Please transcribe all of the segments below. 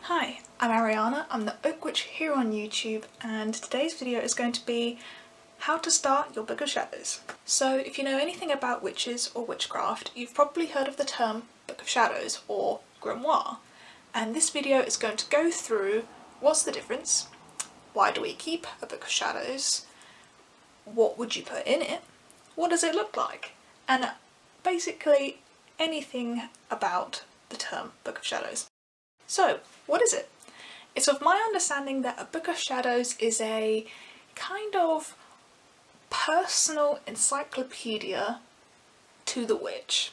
Hi, I'm Ariana, I'm the Oak Witch here on YouTube, and today's video is going to be how to start your Book of Shadows. So if you know anything about witches or witchcraft, you've probably heard of the term Book of Shadows or grimoire, and this video is going to go through what's the difference, why do we keep a Book of Shadows, what would you put in it, what does it look like, and basically anything about the term Book of Shadows. So, what is it? It's of my understanding that a Book of Shadows is a kind of personal encyclopedia to the witch.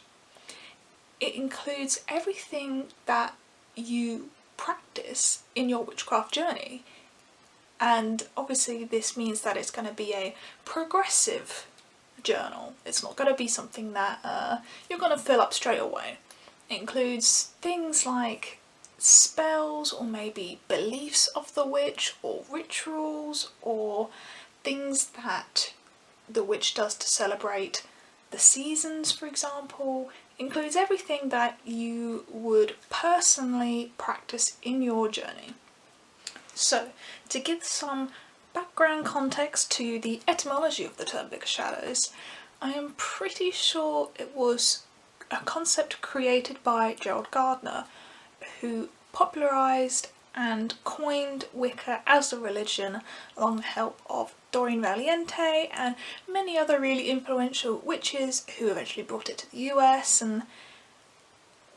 It includes everything that you practice in your witchcraft journey, and obviously this means that it's going to be a progressive journal. It's not going to be something that you're going to fill up straight away. It includes things like spells or maybe beliefs of the witch or rituals or things that the witch does to celebrate the seasons, for example. It includes everything that you would personally practice in your journey. So, to give some background context to the etymology of the term Book of Shadows, I am pretty sure it was a concept created by Gerald Gardner, who popularised and coined Wicca as a religion along the help of Doreen Valiente and many other really influential witches who eventually brought it to the US and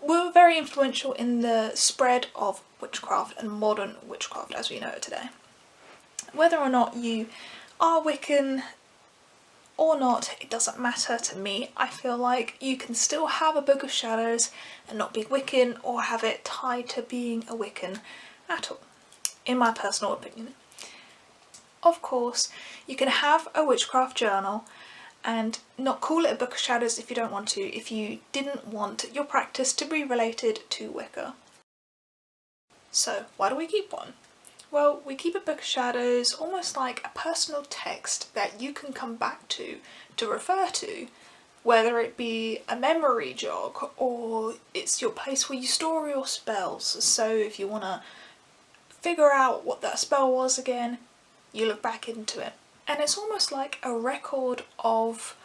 were very influential in the spread of witchcraft and modern witchcraft as we know it today. Whether or not you are Wiccan or not, it doesn't matter to me. I feel like you can still have a Book of Shadows and not be Wiccan or have it tied to being a Wiccan at all, in my personal opinion. Of course, you can have a witchcraft journal and not call it a Book of Shadows if you don't want to, if you didn't want your practice to be related to Wicca. So, why do we keep one? Well, we keep a Book of Shadows almost like a personal text that you can come back to refer to, whether it be a memory jog or it's your place where you store your spells. So if you want to figure out what that spell was again, you look back into it. And it's almost like a record of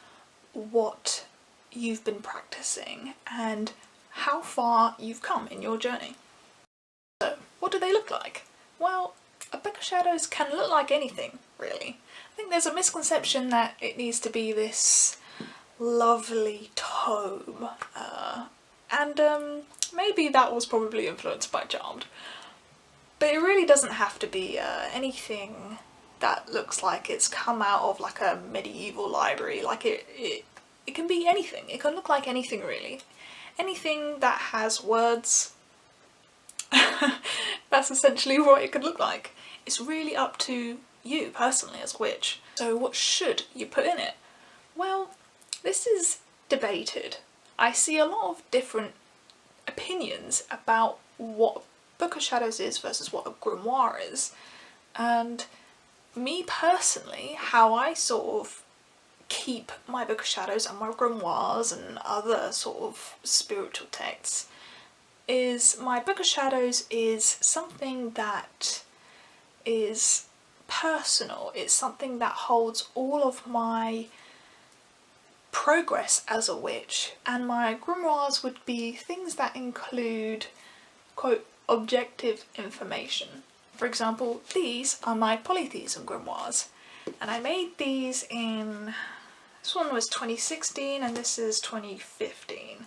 what you've been practicing and how far you've come in your journey. So, what do they look like? Well, a Book of Shadows can look like anything, really. I think there's a misconception that it needs to be this lovely tome, and maybe that was probably influenced by Charmed. But it really doesn't have to be anything that looks like it's come out of like a medieval library. Like it can be anything. It can look like anything, really. Anything that has words. That's essentially what it could look like. It's really up to you personally as a witch. So what should you put in it? Well, this is debated. I see a lot of different opinions about what Book of Shadows is versus what a grimoire is. And me personally, how I sort of keep my Book of Shadows and my grimoires and other sort of spiritual texts is my Book of Shadows is something that is personal. It's something that holds all of my progress as a witch, and my grimoires would be things that include, quote, objective information. For example, these are my polytheism grimoires, and I made these in, this one was 2016 and this is 2015.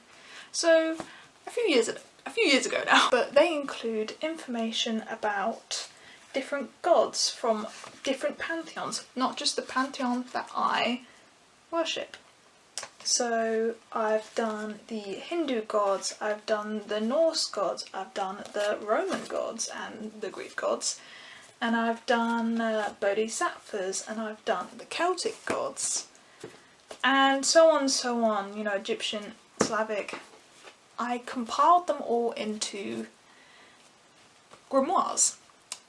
So a few years ago now, but they include information about different gods from different pantheons, not just the pantheon that I worship. So I've done the Hindu gods, I've done the Norse gods, I've done the Roman gods and the Greek gods, and I've done bodhisattvas, and I've done the Celtic gods, and so on, you know, Egyptian, Slavic. I compiled them all into grimoires.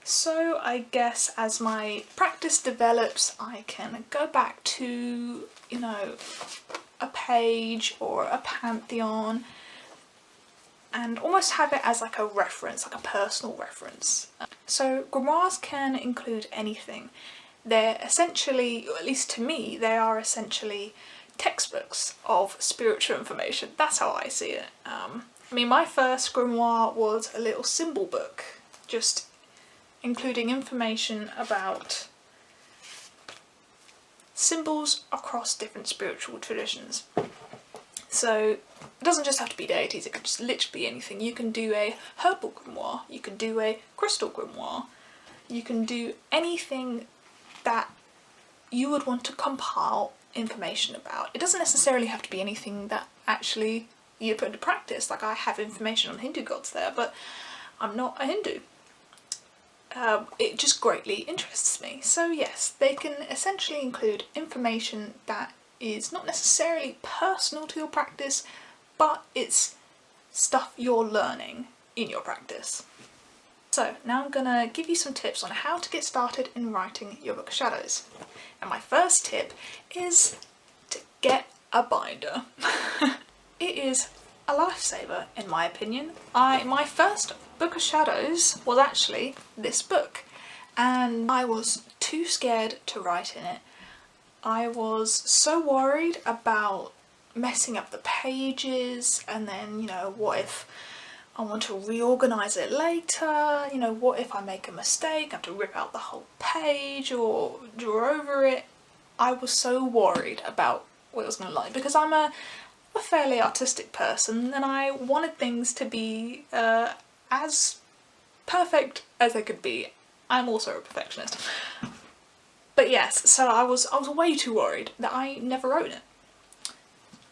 So I guess as my practice develops, I can go back to, you know, a page or a pantheon and almost have it as like a reference, like a personal reference. So grimoires can include anything. They're essentially, or at least to me, they are essentially textbooks of spiritual information. That's how I see it. I mean, my first grimoire was a little symbol book, just including information about symbols across different spiritual traditions. So it doesn't just have to be deities, it could just literally be anything. You can do a herbal grimoire, you can do a crystal grimoire, you can do anything that you would want to compile information about. It doesn't necessarily have to be anything that actually you put into practice. Like, I have information on Hindu gods there, but I'm not a Hindu. It just greatly interests me. So yes, they can essentially include information that is not necessarily personal to your practice, but it's stuff you're learning in your practice. So now I'm gonna give you some tips on how to get started in writing your Book of Shadows. And my first tip is to get a binder. It is a lifesaver in my opinion. My first Book of Shadows was actually this book, and I was too scared to write in it. I was so worried about messing up the pages, and then, you know, what if I want to reorganise it later, you know, what if I make a mistake, I have to rip out the whole page or draw over it. I was so worried about what it was going to look like, because I'm a fairly artistic person and I wanted things to be as perfect as they could be. I'm also a perfectionist. But yes, so I was way too worried that I never wrote it.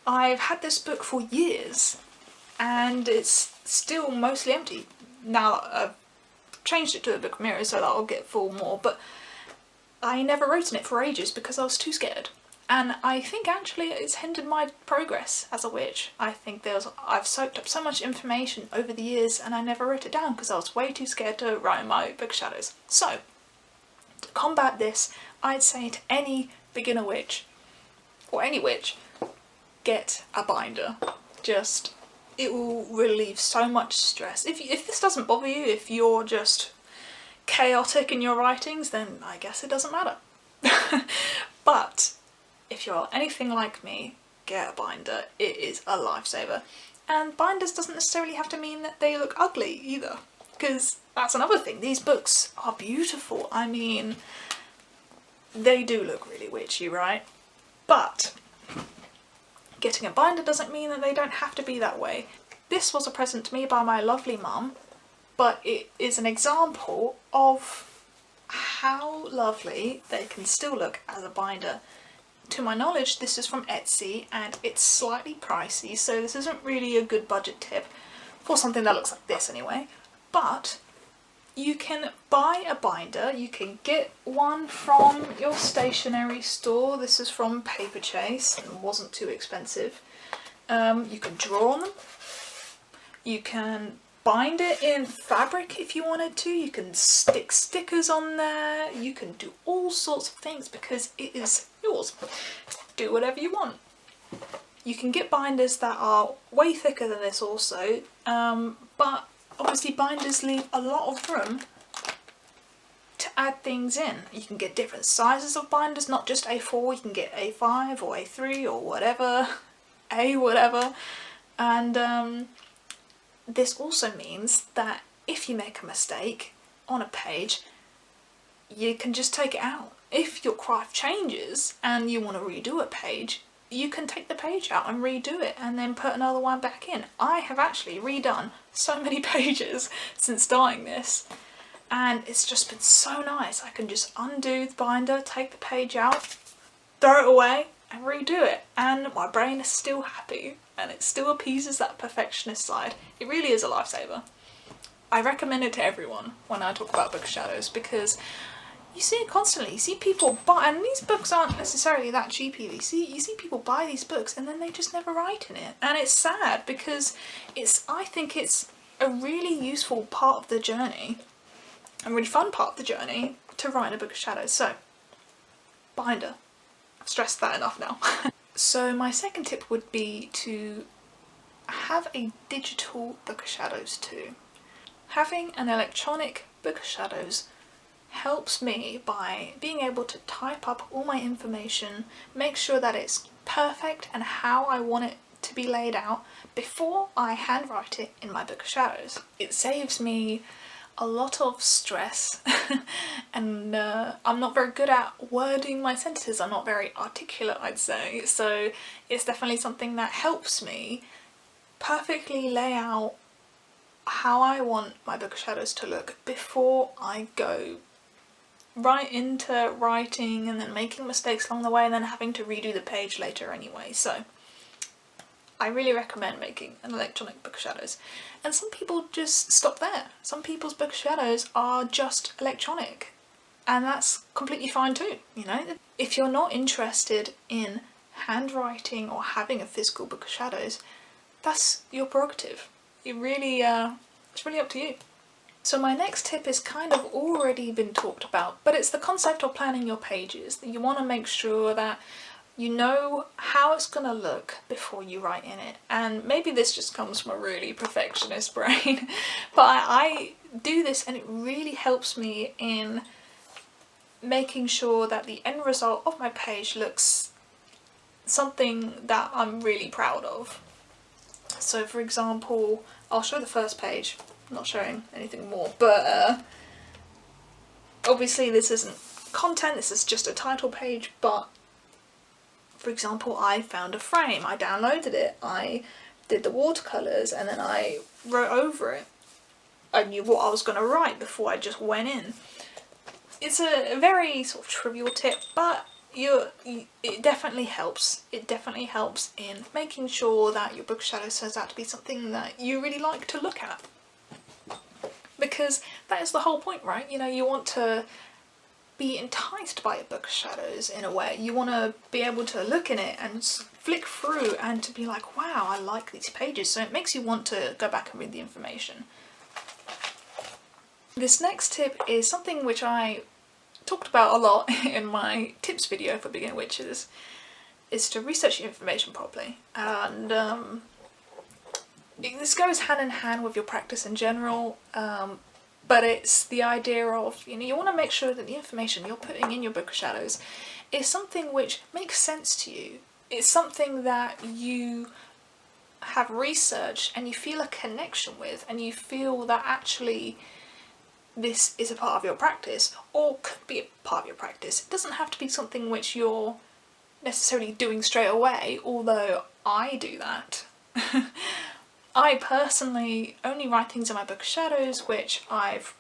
I've had this book for years and it's still mostly empty. Now I've changed it to a book of mirrors so that I'll get full more, but I never wrote in it for ages because I was too scared. And I think actually it's hindered my progress as a witch. I think I've soaked up so much information over the years and I never wrote it down because I was way too scared to write in my Book of Shadows. So, to combat this, I'd say to any beginner witch, or any witch, get a binder. It will relieve so much stress. If this doesn't bother you, if you're just chaotic in your writings, then I guess it doesn't matter. But if you're anything like me, get a binder. It is a lifesaver. And binders doesn't necessarily have to mean that they look ugly either, because that's another thing. These books are beautiful. I mean, they do look really witchy, right? But getting a binder doesn't mean that they don't have to be that way. This was a present to me by my lovely mum, but it is an example of how lovely they can still look as a binder. To my knowledge, this is from Etsy and it's slightly pricey, so this isn't really a good budget tip for something that looks like this anyway. But you can buy a binder, you can get one from your stationery store. This is from Paper Chase and wasn't too expensive. You can draw on them, you can bind it in fabric if you wanted to, you can stick stickers on there, you can do all sorts of things because it is yours. Do whatever you want. You can get binders that are way thicker than this also, but obviously binders leave a lot of room to add things in. You can get different sizes of binders, not just A4, you can get A5 or A3 or whatever, whatever, and this also means that if you make a mistake on a page, you can just take it out. If your craft changes and you want to redo a page, you can take the page out and redo it and then put another one back in. I have actually redone so many pages since starting this, and it's just been so nice. I can just undo the binder, take the page out, throw it away and redo it, and my brain is still happy and it still appeases that perfectionist side. It really is a lifesaver. I recommend it to everyone when I talk about Book of Shadows because you see it constantly. You see people buy, and these books aren't necessarily that cheap either. You see people buy these books and then they just never write in it. And it's sad because I think it's a really useful part of the journey, a really fun part of the journey to write in a Book of Shadows. So, binder. I've stressed that enough now. So my second tip would be to I have a digital book of shadows too. Having an electronic book of shadows helps me by being able to type up all my information, make sure that it's perfect and how I want it to be laid out before I handwrite it in my book of shadows. It saves me a lot of stress and I'm not very good at wording my sentences. I'm not very articulate, I'd say, so it's definitely something that helps me perfectly lay out how I want my book of shadows to look before I go right into writing and then making mistakes along the way and then having to redo the page later anyway. So I really recommend making an electronic book of shadows. And some people just stop there. Some people's book of shadows are just electronic, and that's completely fine too, you know. If you're not interested in handwriting or having a physical book of shadows, that's your prerogative. It's really up to you. So my next tip is kind of already been talked about, but it's the concept of planning your pages. You want to make sure that you know how it's going to look before you write in it. And maybe this just comes from a really perfectionist brain, but I do this and it really helps me in making sure that the end result of my page looks something that I'm really proud of. So for example, I'll show the first page, I'm not showing anything more, but obviously this isn't content, this is just a title page, but for example, I found a frame, I downloaded it, I did the watercolours and then I wrote over it. I knew what I was going to write before I just went in. It's a very sort of trivial tip, but it definitely helps. It definitely helps in making sure that your book of shadows turns out to be something that you really like to look at. Because that is the whole point, right? You know, you want to be enticed by a book of shadows in a way. You want to be able to look in it and flick through and to be like, wow, I like these pages. So it makes you want to go back and read the information. This next tip is something which I talked about a lot in my tips video for beginner witches, is to research your information properly. And this goes hand in hand with your practice in general, but it's the idea of, you know, you want to make sure that the information you're putting in your book of shadows is something which makes sense to you. It's something that you have researched and you feel a connection with, and you feel that actually this is a part of your practice, or could be a part of your practice. It doesn't have to be something which you're necessarily doing straight away, although I do that. I personally only write things in my book of shadows which I've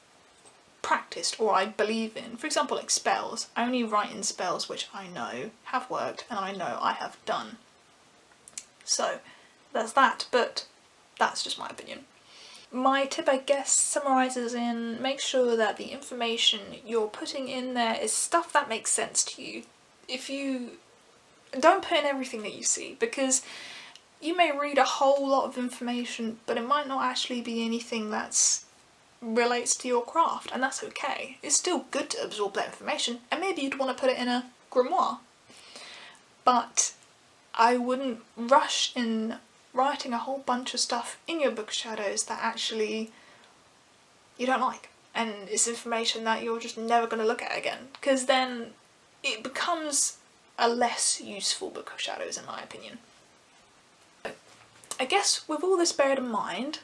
practiced or I believe in. For example, like spells. I only write in spells which I know have worked and I know I have done. So there's that, but that's just my opinion. My tip, I guess, summarises in make sure that the information you're putting in there is stuff that makes sense to you. If you don't put in everything that you see, because you may read a whole lot of information, but it might not actually be anything that's relates to your craft, and that's okay. It's still good to absorb that information, and maybe you'd want to put it in a grimoire. But I wouldn't rush in writing a whole bunch of stuff in your book of shadows that actually you don't like, and it's information that you're just never going to look at again, because then it becomes a less useful book of shadows, in my opinion. I guess with all this bared in mind,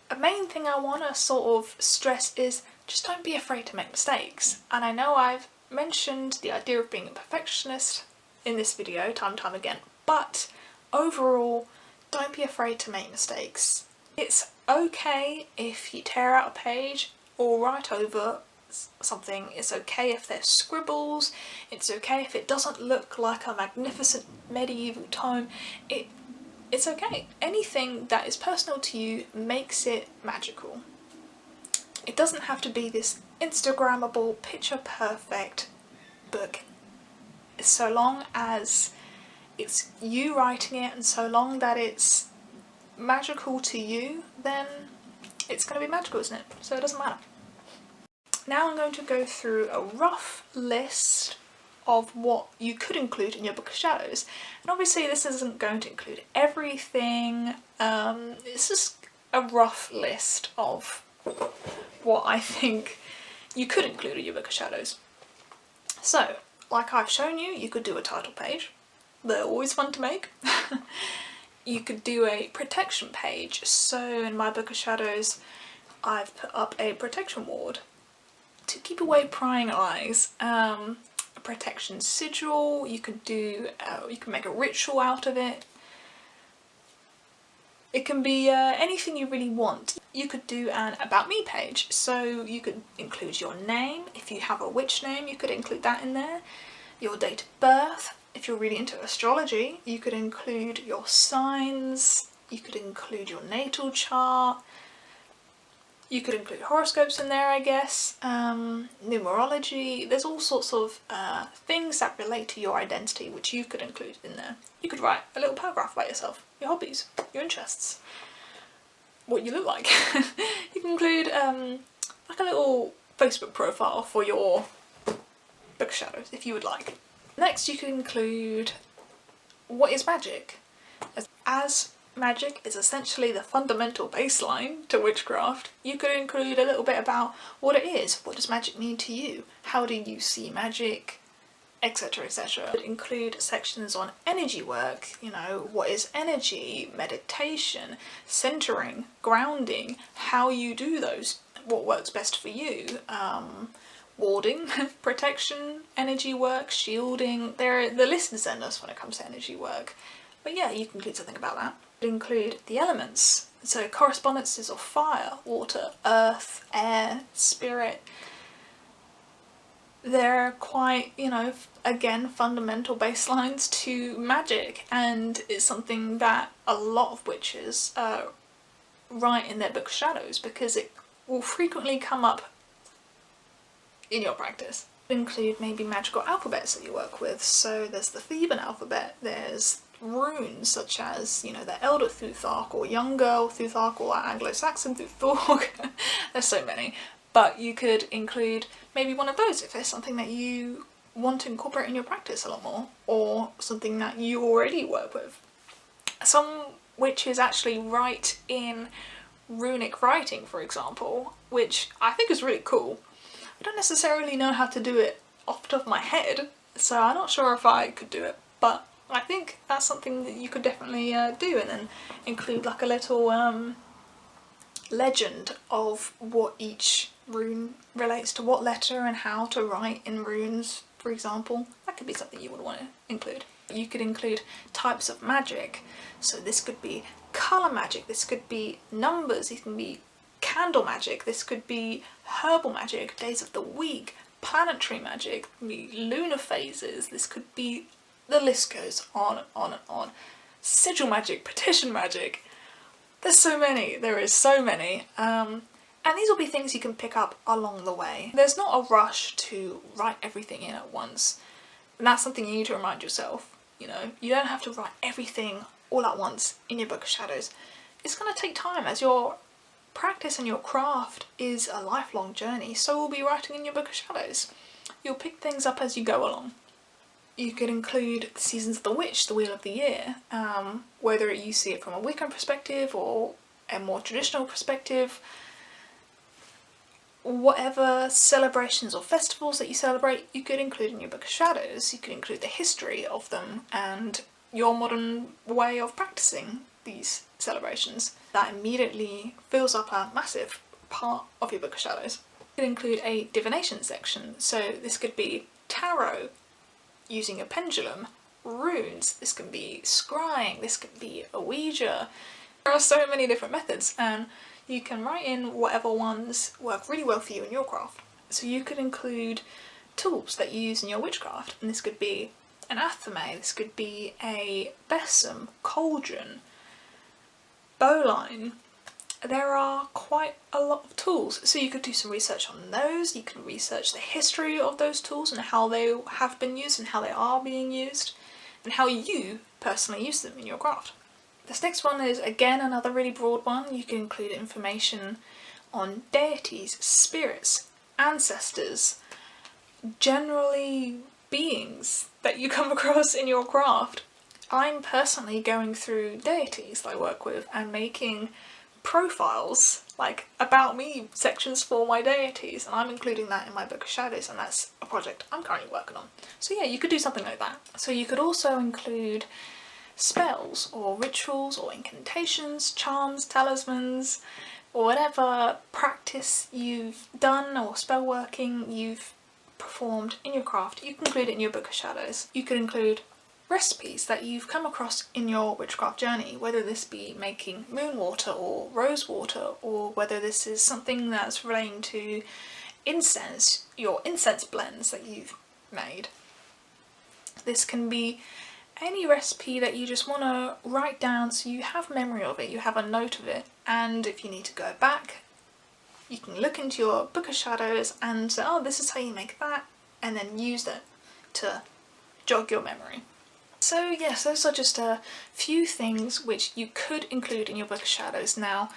a main thing I want to sort of stress is just don't be afraid to make mistakes. And I know I've mentioned the idea of being a perfectionist in this video time and time again, but overall, don't be afraid to make mistakes. It's okay if you tear out a page or write over something. It's okay if there's scribbles. It's okay if it doesn't look like a magnificent medieval tome. It's okay. Anything that is personal to you makes it magical. It doesn't have to be this Instagrammable, picture perfect book. So long as it's you writing it and so long that it's magical to you, then it's going to be magical, isn't it? So it doesn't matter. Now I'm going to go through a rough list of what you could include in your Book of Shadows. And obviously this isn't going to include everything, it's just a rough list of what I think you could include in your Book of Shadows. So, like I've shown you, you could do a title page. They're always fun to make. You could do a protection page. So in my Book of Shadows, I've put up a protection ward to keep away prying eyes. A protection sigil. You could do. You can make a ritual out of it. It can be anything you really want. You could do an About Me page, so you could include your name. If you have a witch name, you could include that in there. Your date of birth. If you're really into astrology, you could include your signs. You could include your natal chart. You could include horoscopes in there, I guess. Numerology. There's all sorts of things that relate to your identity which you could include in there. You could write a little paragraph about yourself, your hobbies, your interests, what you look like. You can include like a little Facebook profile for your Book of Shadows if you would like. Next you could include what is magic. As magic is essentially the fundamental baseline to witchcraft, you could include a little bit about what it is, what does magic mean to you, how do you see magic, etc, etc. It would include sections on energy work, you know, what is energy, meditation, centering, grounding, how you do those, what works best for you, warding, protection, energy work, shielding. The list is endless when it comes to energy work. But yeah, you can include something about that. Include the elements, so correspondences of fire, water, earth, air, spirit. They're quite, you know, again, fundamental baselines to magic, and it's something that a lot of witches write in their Book of Shadows because it will frequently come up in your practice. Include maybe magical alphabets that you work with, so there's the Theban alphabet, there's runes such as, you know, the Elder Thuthark or Younger Thuthark or Anglo-Saxon Thuthark. There's so many, but you could include maybe one of those if there's something that you want to incorporate in your practice a lot more, or something that you already work with. Some witches actually write in runic writing, for example, which I think is really cool. I don't necessarily know how to do it off the top of my head, so I'm not sure if I could do it, but I think that's something that you could definitely do, and then include like a little legend of what each rune relates to, what letter and how to write in runes, for example. That could be something you would want to include. You could include types of magic, so this could be colour magic, this could be numbers, it can be candle magic, this could be herbal magic, days of the week, planetary magic, lunar phases, this could be, the list goes on and on and on. Sigil magic, petition magic, there's so many, there is so many, and these will be things you can pick up along the way. There's not a rush to write everything in at once, and that's something you need to remind yourself, you know, you don't have to write everything all at once in your Book of Shadows. It's going to take time, as your practice and your craft is a lifelong journey, so will be writing in your Book of Shadows. You'll pick things up as you go along. You could include the Seasons of the Witch, the Wheel of the Year, whether you see it from a Wiccan perspective or a more traditional perspective. Whatever celebrations or festivals that you celebrate, you could include in your Book of Shadows. You could include the history of them and your modern way of practicing these celebrations. That immediately fills up a massive part of your Book of Shadows. You could include a divination section, so this could be tarot, using a pendulum, runes, this can be scrying, this can be a Ouija. There are so many different methods, and you can write in whatever ones work really well for you in your craft. So you could include tools that you use in your witchcraft, and this could be an athame, this could be a besom, cauldron, bowline. There are quite a lot of tools, so you could do some research on those. You can research the history of those tools and how they have been used and how they are being used, and how you personally use them in your craft. This next one is again another really broad one. You can include information on deities, spirits, ancestors, generally beings that you come across in your craft. I'm personally going through deities that I work with and making profiles, like about me sections for my deities, and I'm including that in my Book of Shadows, and that's a project I'm currently working on. So yeah, you could do something like that. So you could also include spells or rituals or incantations, charms, talismans, or whatever practice you've done or spell working you've performed in your craft. You can include it in your Book of Shadows. You could include recipes that you've come across in your witchcraft journey, whether this be making moon water or rose water, or whether this is something that's relating to incense, your incense blends that you've made. This can be any recipe that you just want to write down so you have memory of it, you have a note of it, and if you need to go back, you can look into your Book of Shadows and say, oh, this is how you make that, and then use it to jog your memory. So yes, those are just a few things which you could include in your Book of Shadows. Now,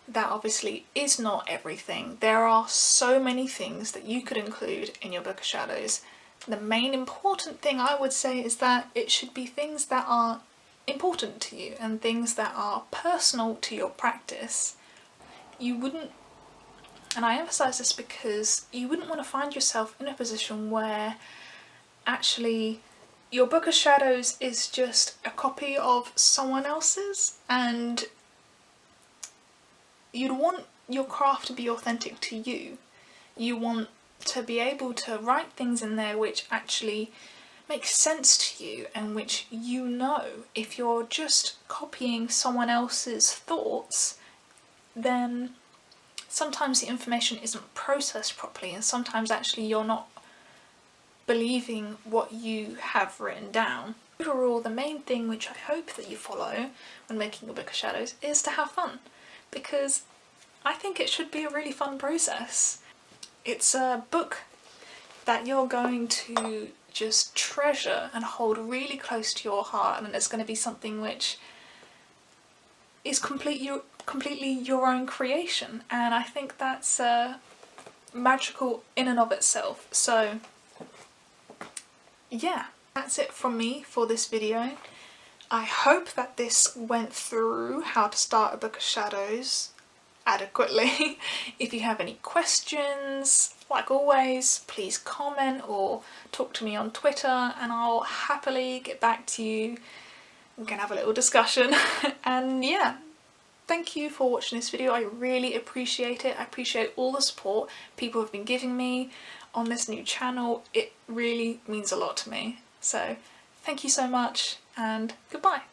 that obviously is not everything. There are so many things that you could include in your Book of Shadows. The main important thing I would say is that it should be things that are important to you and things that are personal to your practice. You wouldn't, and I emphasise this because you wouldn't want to find yourself in a position where actually your Book of Shadows is just a copy of someone else's, and you'd want your craft to be authentic to you. You want to be able to write things in there which actually make sense to you and which you know. If you're just copying someone else's thoughts, then sometimes the information isn't processed properly, and sometimes actually you're not believing what you have written down. Overall, the main thing which I hope that you follow when making your Book of Shadows is to have fun, because I think it should be a really fun process. It's a book that you're going to just treasure and hold really close to your heart, and it's going to be something which is completely your own creation, and I think that's magical in and of itself. So yeah, that's it from me for this video. I hope that this went through how to start a Book of Shadows adequately. If you have any questions, like always, please comment or talk to me on Twitter and I'll happily get back to you. We can have a little discussion. And yeah, thank you for watching this video. I really appreciate it. I appreciate all the support people have been giving me on this new channel. It really means a lot to me. So thank you so much and goodbye.